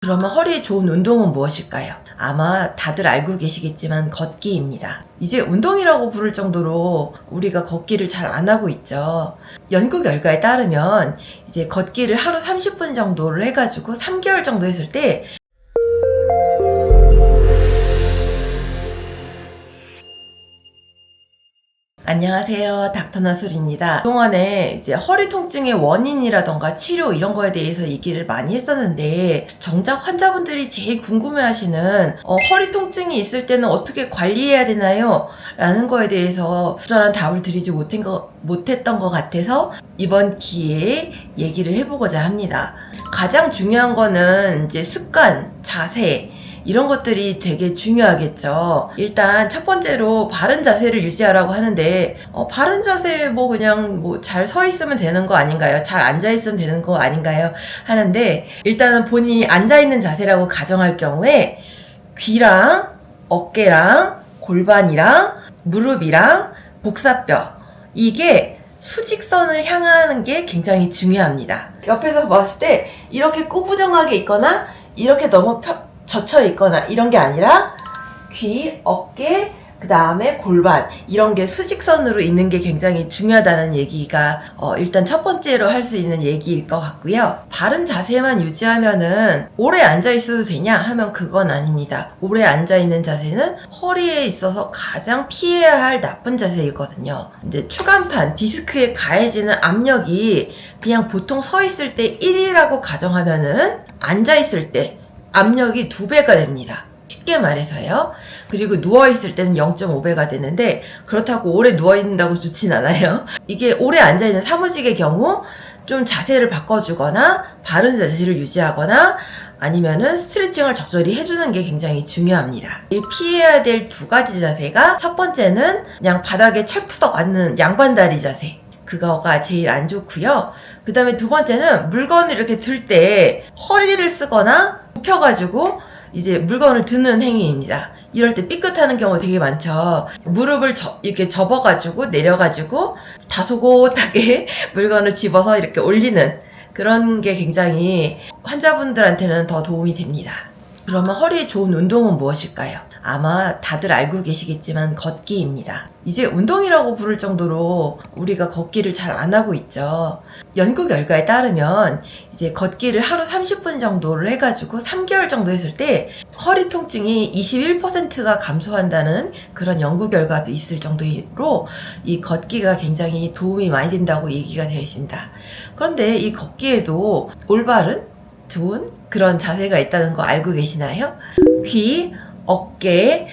그러면 허리에 좋은 운동은 무엇일까요? 아마 다들 알고 계시겠지만 걷기입니다. 이제 운동이라고 부를 정도로 우리가 걷기를 잘 안 하고 있죠. 연구 결과에 따르면 이제 걷기를 하루 30분 정도를 해가지고 3개월 정도 했을 때 안녕하세요. 닥터나술입니다. 그동안에 이제 허리 통증의 원인이라던가 치료 이런 거에 대해서 얘기를 많이 했었는데 정작 환자분들이 제일 궁금해하시는 허리 통증이 있을 때는 어떻게 관리해야 되나요? 라는 거에 대해서 부절한 답을 드리지 못했던 것 같아서 이번 기회에 얘기를 해보고자 합니다. 가장 중요한 거는 이제 습관, 자세 이런 것들이 되게 중요하겠죠. 일단 첫 번째로 바른 자세를 유지하라고 하는데 바른 자세 그냥 잘 서 있으면 되는 거 아닌가요? 잘 앉아 있으면 되는 거 아닌가요? 하는데 일단은 본인이 앉아 있는 자세라고 가정할 경우에 귀랑 어깨랑 골반이랑 무릎이랑 복사뼈 이게 수직선을 향하는 게 굉장히 중요합니다. 옆에서 봤을 때 이렇게 꼬부정하게 있거나 이렇게 너무 젖혀 있거나 이런 게 아니라 귀, 어깨, 그 다음에 골반 이런 게 수직선으로 있는 게 굉장히 중요하다는 얘기가 일단 첫 번째로 할 수 있는 얘기일 것 같고요. 바른 자세만 유지하면은 오래 앉아 있어도 되냐 하면 그건 아닙니다. 오래 앉아 있는 자세는 허리에 있어서 가장 피해야 할 나쁜 자세이거든요. 이제 추간판, 디스크에 가해지는 압력이 그냥 보통 서 있을 때 1이라고 가정하면은 앉아 있을 때 압력이 2배가 됩니다. 쉽게 말해서요. 그리고 누워있을 때는 0.5배가 되는데 그렇다고 오래 누워있는다고 좋진 않아요. 이게 오래 앉아있는 사무직의 경우 좀 자세를 바꿔주거나 바른 자세를 유지하거나 아니면은 스트레칭을 적절히 해주는 게 굉장히 중요합니다. 피해야 될 2가지 자세가 첫 번째는 그냥 바닥에 철푸덕 앉는 양반다리 자세. 그거가 제일 안 좋고요. 그 다음에 2번째는 물건을 이렇게 들 때 허리를 쓰거나 굽혀가지고 이제 물건을 드는 행위입니다. 이럴 때 삐끗하는 경우 되게 많죠. 무릎을 이렇게 접어가지고 내려가지고 다소곳하게 물건을 집어서 이렇게 올리는 그런 게 굉장히 환자분들한테는 더 도움이 됩니다. 그러면 허리에 좋은 운동은 무엇일까요? 아마 다들 알고 계시겠지만 걷기입니다. 이제 운동이라고 부를 정도로 우리가 걷기를 잘 안 하고 있죠. 연구 결과에 따르면 이제 걷기를 하루 30분 정도를 해가지고 3개월 정도 했을 때 허리 통증이 21%가 감소한다는 그런 연구 결과도 있을 정도로 이 걷기가 굉장히 도움이 많이 된다고 얘기가 되어 있습니다. 그런데 이 걷기에도 올바른 좋은 그런 자세가 있다는 거 알고 계시나요? 귀, 어깨,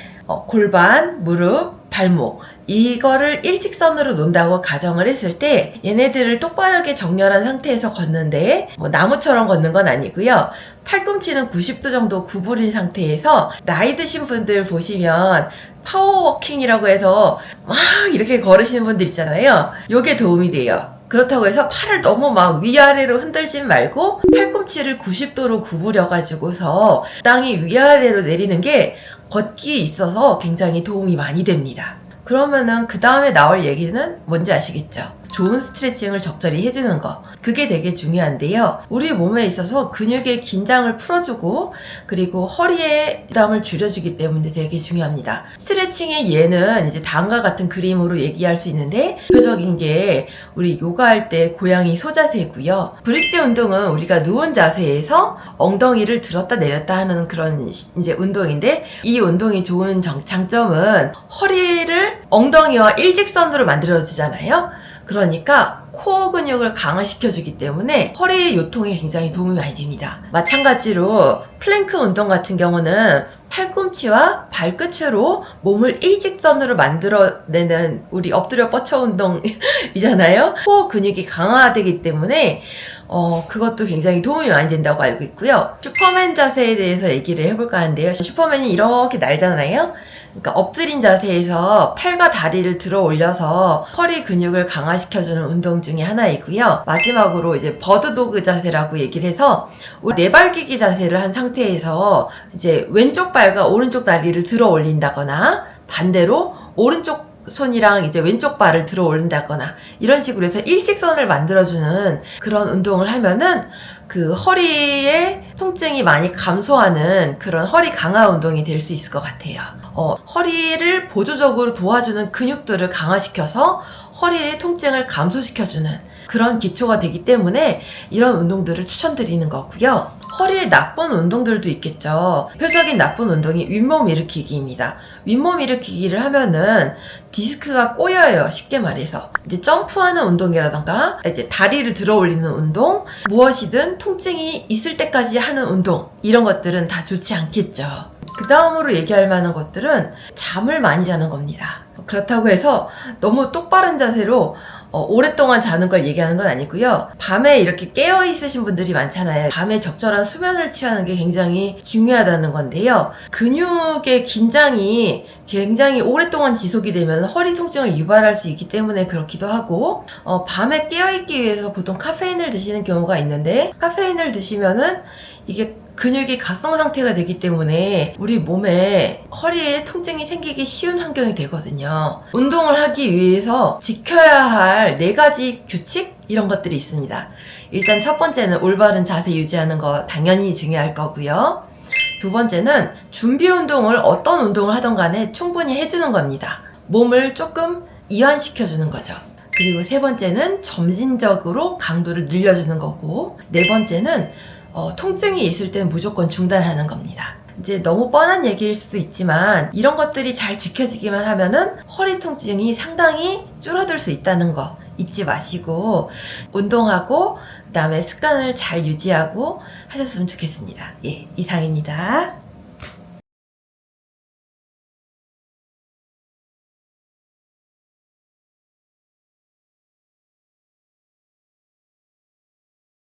골반, 무릎, 발목 이거를 일직선으로 놓는다고 가정을 했을 때 얘네들을 똑바르게 정렬한 상태에서 걷는데 나무처럼 걷는 건 아니고요. 팔꿈치는 90도 정도 구부린 상태에서 나이 드신 분들 보시면 파워워킹이라고 해서 막 이렇게 걸으시는 분들 있잖아요. 요게 도움이 돼요. 그렇다고 해서 팔을 너무 막 위아래로 흔들진 말고 팔꿈치를 90도로 구부려가지고서 땅이 위아래로 내리는 게 걷기에 있어서 굉장히 도움이 많이 됩니다. 그러면은 그 다음에 나올 얘기는 뭔지 아시겠죠? 좋은 스트레칭을 적절히 해주는 거. 그게 되게 중요한데요. 우리 몸에 있어서 근육의 긴장을 풀어주고 그리고 허리의 부담을 줄여주기 때문에 되게 중요합니다. 스트레칭의 예는 이제 다음과 같은 그림으로 얘기할 수 있는데 대표적인 게 우리 요가할 때 고양이 소자세고요. 브릿지 운동은 우리가 누운 자세에서 엉덩이를 들었다 내렸다 하는 그런 이제 운동인데 이 운동이 좋은 장점은 허리를 엉덩이와 일직선으로 만들어주잖아요. 그러니까 코어 근육을 강화시켜주기 때문에 허리 요통에 굉장히 도움이 많이 됩니다. 마찬가지로 플랭크 운동 같은 경우는 팔꿈치와 발끝으로 몸을 일직선으로 만들어내는 우리 엎드려 뻗쳐 운동이잖아요. 코어 근육이 강화되기 때문에 그것도 굉장히 도움이 많이 된다고 알고 있고요. 슈퍼맨 자세에 대해서 얘기를 해볼까 하는데요. 슈퍼맨이 이렇게 날잖아요. 그러니까 엎드린 자세에서 팔과 다리를 들어 올려서 허리 근육을 강화시켜주는 운동 중에 하나이고요. 마지막으로 이제 버드도그 자세라고 얘기를 해서 우리 네발기기 자세를 한 상태에서 이제 왼쪽 발과 오른쪽 다리를 들어 올린다거나 반대로 오른쪽 손이랑 이제 왼쪽 발을 들어 올린다거나 이런 식으로 해서 일직선을 만들어주는 그런 운동을 하면은 그 허리의 통증이 많이 감소하는 그런 허리 강화 운동이 될 수 있을 것 같아요. 허리를 보조적으로 도와주는 근육들을 강화시켜서 허리의 통증을 감소시켜주는 그런 기초가 되기 때문에 이런 운동들을 추천드리는 거고요. 허리에 나쁜 운동들도 있겠죠. 대표적인 나쁜 운동이 윗몸 일으키기입니다. 윗몸 일으키기를 하면은 디스크가 꼬여요. 쉽게 말해서. 이제 점프하는 운동이라던가 이제 다리를 들어 올리는 운동, 무엇이든 통증이 있을 때까지 하는 운동, 이런 것들은 다 좋지 않겠죠. 그 다음으로 얘기할 만한 것들은 잠을 많이 자는 겁니다. 그렇다고 해서 너무 똑바른 자세로 오랫동안 자는 걸 얘기하는 건 아니고요. 밤에 이렇게 깨어 있으신 분들이 많잖아요. 밤에 적절한 수면을 취하는 게 굉장히 중요하다는 건데요. 근육의 긴장이 굉장히 오랫동안 지속이 되면 허리 통증을 유발할 수 있기 때문에 그렇기도 하고, 밤에 깨어있기 위해서 보통 카페인을 드시는 경우가 있는데, 카페인을 드시면은 이게 근육이 각성 상태가 되기 때문에 우리 몸에 허리에 통증이 생기기 쉬운 환경이 되거든요. 운동을 하기 위해서 지켜야 할 4가지 규칙? 이런 것들이 있습니다. 일단 첫 번째는 올바른 자세 유지하는 거 당연히 중요할 거고요. 두 번째는 준비 운동을 어떤 운동을 하던 간에 충분히 해주는 겁니다. 몸을 조금 이완시켜주는 거죠. 그리고 세 번째는 점진적으로 강도를 늘려주는 거고, 네 번째는 통증이 있을 땐 무조건 중단하는 겁니다. 이제 너무 뻔한 얘기일 수도 있지만 이런 것들이 잘 지켜지기만 하면은 허리 통증이 상당히 줄어들 수 있다는 거 잊지 마시고 운동하고 그다음에 습관을 잘 유지하고 하셨으면 좋겠습니다. 예, 이상입니다.